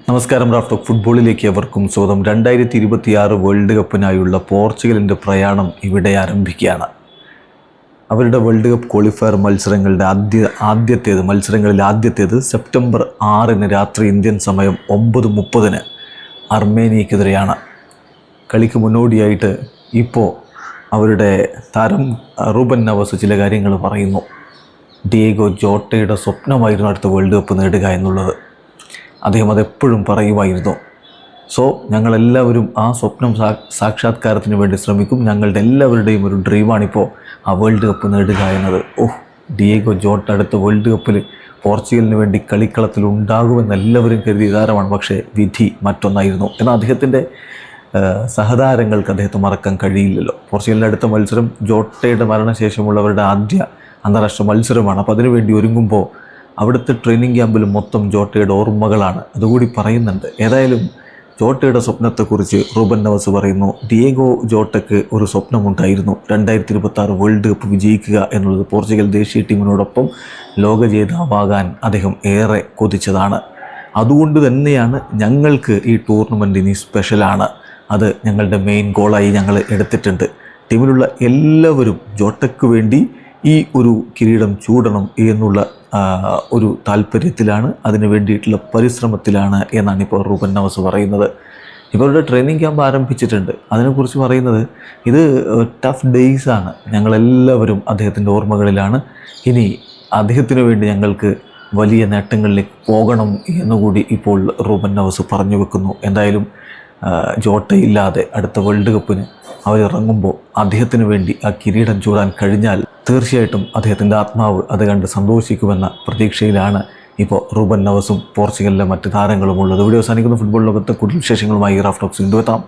നമസ്കാരം. റാഫ്റ്റോക്ക് ഫുട്ബോളിലേക്ക് അവർക്കും സ്വാഗതം. 2026 വേൾഡ് കപ്പിനായുള്ള പോർച്ചുഗലിൻ്റെ പ്രയാണം ഇവിടെ ആരംഭിക്കുകയാണ്. അവരുടെ വേൾഡ് കപ്പ് ക്വാളിഫയർ മത്സരങ്ങളിൽ ആദ്യത്തേത് സെപ്റ്റംബർ 6 രാത്രി ഇന്ത്യൻ സമയം 9:30 അർമേനിയക്കെതിരെയാണ്. കളിക്ക് മുന്നോടിയായിട്ട് ഇപ്പോൾ അവരുടെ താരം റൂബൻ നെവസ് ചില കാര്യങ്ങൾ പറയുന്നു. ഡിയേഗോ ജോട്ടയുടെ സ്വപ്നമായിരുന്നു അടുത്ത വേൾഡ് കപ്പ് നേടുക എന്നുള്ളത്. അദ്ദേഹം അതെപ്പോഴും പറയുമായിരുന്നു. സോ ഞങ്ങളെല്ലാവരും ആ സ്വപ്നം സാക്ഷാത്കാരത്തിന് വേണ്ടി ശ്രമിക്കും. ഞങ്ങളുടെ എല്ലാവരുടെയും ഒരു ഡ്രീമാണിപ്പോൾ ആ വേൾഡ് കപ്പ് നേടുക എന്നത്. ഡിയേഗോ ജോട്ട അടുത്ത വേൾഡ് കപ്പിൽ പോർച്ചുഗലിന് വേണ്ടി കളിക്കളത്തിൽ ഉണ്ടാകുമെന്ന് എല്ലാവരും കരുതിയ താരമാണ്. പക്ഷേ വിധി മറ്റൊന്നായിരുന്നു. എന്നാൽ അദ്ദേഹത്തിൻ്റെ സഹതാരങ്ങൾക്ക് അദ്ദേഹത്തെ മറക്കാൻ കഴിയില്ലല്ലോ. പോർച്ചുഗലിൻ്റെ അടുത്ത മത്സരം ജോട്ടയുടെ മരണശേഷമുള്ളവരുടെ ആദ്യ അന്താരാഷ്ട്ര മത്സരമാണ്. അപ്പോൾ അതിനുവേണ്ടി ഒരുങ്ങുമ്പോൾ അവിടുത്തെ ട്രെയിനിങ് ക്യാമ്പിൽ മൊത്തം ജോട്ടയുടെ ഓർമ്മകളാണ്. അതുകൂടി പറയുന്നുണ്ട്. ഏതായാലും ജോട്ടയുടെ സ്വപ്നത്തെക്കുറിച്ച് റൂബൻ നെവസ് പറയുന്നു. ഡിയേഗോ ജോട്ടയ്ക്ക് ഒരു സ്വപ്നമുണ്ടായിരുന്നു. 2026 വേൾഡ് കപ്പ് വിജയിക്കുക എന്നുള്ളത്. പോർച്ചുഗൽ ദേശീയ ടീമിനോടൊപ്പം ലോക ജേതാവാകാൻ അദ്ദേഹം ഏറെ കൊതിച്ചതാണ്. അതുകൊണ്ട് തന്നെയാണ് ഞങ്ങൾക്ക് ഈ ടൂർണമെൻറ്റ് ഇനി സ്പെഷ്യലാണ്. അത് ഞങ്ങളുടെ മെയിൻ ഗോളായി ഞങ്ങൾ എടുത്തിട്ടുണ്ട്. ടീമിലുള്ള എല്ലാവരും ജോട്ടയ്ക്ക് വേണ്ടി ഈ ഒരു കിരീടം ചൂടണം എന്നുള്ള ഒരു താല്പര്യത്തിലാണ്, അതിന് വേണ്ടിയിട്ടുള്ള പരിശ്രമത്തിലാണ് എന്നാണ് ഇപ്പോൾ റൂബൻ നെവസ് പറയുന്നത്. ഇവരുടെ ട്രെയിനിങ് ക്യാമ്പ് ആരംഭിച്ചിട്ടുണ്ട്. അതിനെക്കുറിച്ച് പറയുന്നത് ഇത് ടഫ് ഡേയ്സാണ്. ഞങ്ങളെല്ലാവരും അദ്ദേഹത്തിൻ്റെ ഓർമ്മകളിലാണ്. ഇനി അദ്ദേഹത്തിന് വേണ്ടി ഞങ്ങൾക്ക് വലിയ നേട്ടങ്ങളിലേക്ക് പോകണം എന്നുകൂടി ഇപ്പോൾ റൂബൻ നെവസ് പറഞ്ഞു വെക്കുന്നു. എന്തായാലും ജോട്ടയില്ലാതെ അടുത്ത വേൾഡ് കപ്പിന് അവരിറങ്ങുമ്പോൾ അദ്ദേഹത്തിന് വേണ്ടി ആ കിരീടം ചൂടാൻ കഴിഞ്ഞാൽ തീർച്ചയായിട്ടും അദ്ദേഹത്തിൻ്റെ ആത്മാവ് അത് കണ്ട് സന്തോഷിക്കുമെന്ന പ്രതീക്ഷയിലാണ് ഇപ്പോൾ റൂബൻ നെവസും പോർച്ചുഗലിലെ മറ്റ് താരങ്ങളുമുള്ളത്. വീഡിയോ അവസാനിക്കുന്ന ഫുട്ബോൾ ലോകത്തെ കൂടുതൽ വിശേഷങ്ങളുമായി റാഫ്റ്റോക്സ് വീണ്ടും എത്താം.